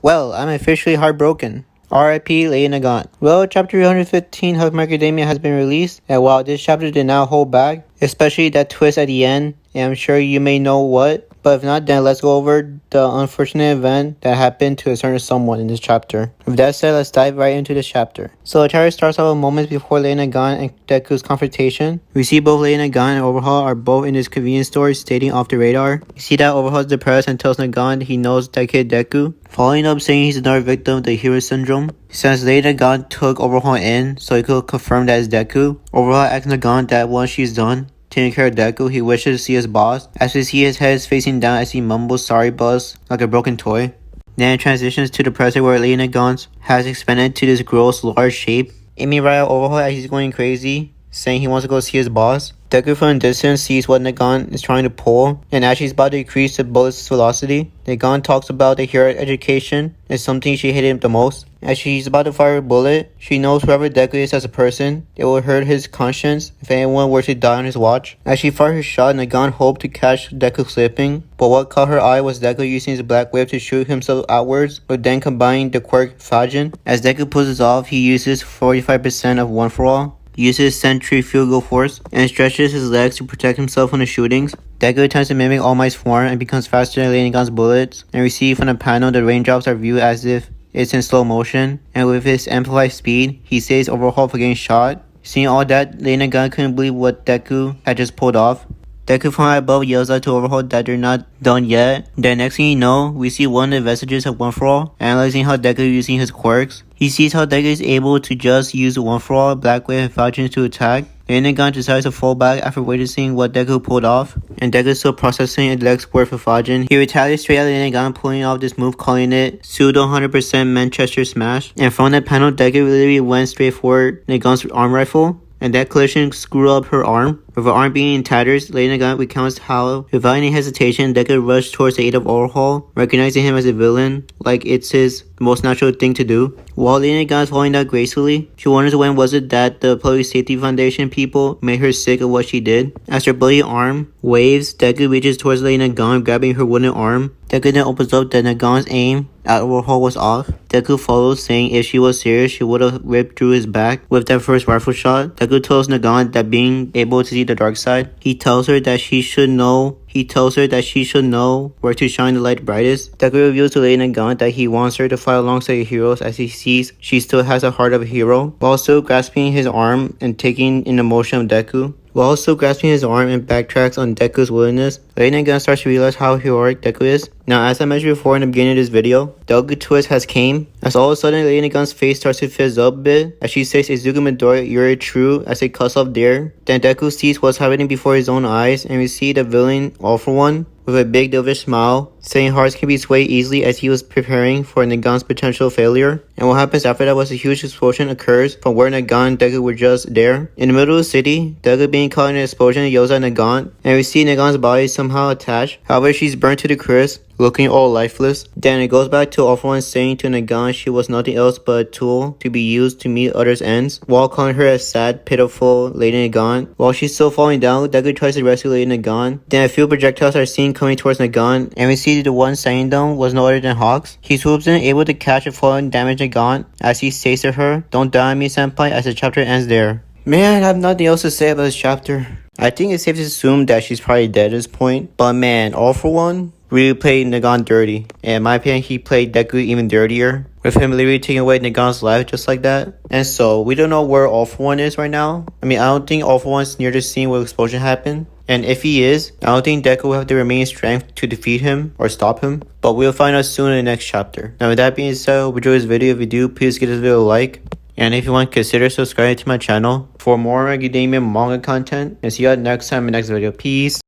Well, I'm officially heartbroken. R.I.P. Lady Nagant. Well, chapter 315 of Macadamia has been released, and while this chapter did not hold back, especially that twist at the end, and I'm sure you may know what, but if not, then let's go over the unfortunate event that happened to a certain someone in this chapter. With that said, let's dive right into this chapter. So the chapter starts off with moments before Lady Nagant and Deku's confrontation. We see both Lady Nagant and Overhaul are both in this convenience store stating off the radar. We see that Overhaul is depressed and tells Nagant he knows that kid Deku, following up saying he's another victim of the hero syndrome. Since Lady Nagant took Overhaul in so he could confirm that it's Deku, Overhaul asks Nagant that once she's done taking care of Deku, he wishes to see his boss, as we see his head is facing down as he mumbles sorry boss like a broken toy. Then it transitions to the present where Lady Nagant has expanded to this gross large shape, aiming right at Overhaul as he's going crazy, saying he wants to go see his boss. Deku from a distance sees what Nagant is trying to pull, and as she's about to increase the bullet's velocity, Nagant talks about the hero education is something she hated the most. As she's about to fire a bullet, she knows whoever Deku is as a person, it will hurt his conscience if anyone were to die on his watch. As she fired her shot, Nagant hoped to catch Deku slipping, but what caught her eye was Deku using his black whip to shoot himself outwards, but then combining the quirk Fajin. As Deku pulls this off, he uses 45% of One For All, uses centrifugal force, and stretches his legs to protect himself from the shootings. Deku attempts to mimic All Might's form and becomes faster than Lady Nagant's bullets, and we see from the panel the raindrops are viewed as if it's in slow motion, and with his amplified speed, he saves Overhaul for getting shot. Seeing all that, Lady Nagant couldn't believe what Deku had just pulled off. Deku from high above yells out to Overhaul that they're not done yet. Then next thing you know, we see one of the vestiges of One For All, analyzing how Deku is using his quirks. He sees how Deku is able to just use One For All, Black Wave, and Falcons to attack. Lady Nagant decides to fall back after witnessing what Deku pulled off, and Deku is still processing a leg worth of Fajin. He retaliates straight at Lady Nagant, pulling off this move, calling it pseudo 100% Manchester Smash. And from that panel, Deku literally went straight for Nagant's arm rifle, and that collision screwed up her arm. With her arm being in tatters, Lady Nagant recounts how, without any hesitation, Deku rushed towards the aid of Overhaul, recognizing him as a villain, like it's his most natural thing to do. While Lady Nagant is falling down gracefully, she wonders when was it that the Public Safety Foundation people made her sick of what she did. As her bloody arm waves, Deku reaches towards Lady Nagant, grabbing her wooden arm. Deku then opens up that Nagant's aim at Overhaul was off. Deku follows, saying if she was serious, she would have ripped through his back with that first rifle shot. Deku tells Nagant that being able to see the dark side, he tells her that she should know where to shine the light brightest. Deku reveals to Lady Nagant that he wants her to fight alongside heroes, as he sees she still has a heart of a hero, while still grasping his arm and taking in the motion of Deku. While still grasping his arm and backtracks on Deku's willingness, Lady Nagant starts to realize how heroic Deku is. Now, as I mentioned before in the beginning of this video, the ugly twist has came, as all of a sudden Lady Nagant's face starts to fizz up a bit, as she says Izuku Midoriya, you're true, as a cuss off there. Then Deku sees what's happening before his own eyes, and we see the villain, All For One, with a big dovish smile, saying hearts can be swayed easily as he was preparing for Nagant's potential failure. And what happens after that was a huge explosion occurs from where Nagant and Deku were just there. In the middle of the city, Deku being caught in an explosion yells at Nagant, and we see Nagant's body somehow attached. However, she's burnt to the crisp, looking all lifeless. Then it goes back to All For One saying to Nagant she was nothing else but a tool to be used to meet others' ends, while calling her a sad, pitiful Lady Nagant. While she's still falling down, Deku tries to rescue Lady Nagant. Then a few projectiles are seen coming towards Nagant, and we see the one standing down was no other than Hawks. He swoops in, able to catch a fallen damaged Nagant, as he says to her, "Don't die on me, senpai," as the chapter ends there. Man, I have nothing else to say about this chapter. I think it's safe to assume that she's probably dead at this point, but man, All For One really played Nagant dirty, and in my opinion, he played Deku even dirtier, with him literally taking away Nagant's life just like that. And so, we don't know where All For One is right now. I mean, I don't think All For One's near the scene where the explosion happened, and if he is, I don't think Deku will have the remaining strength to defeat him or stop him, but we'll find out soon in the next chapter. Now with that being said, I hope you enjoyed this video. If you do, please give this video a like, and if you want, consider subscribing to my channel for more Macadamia manga content, and see you all next time in the next video. Peace.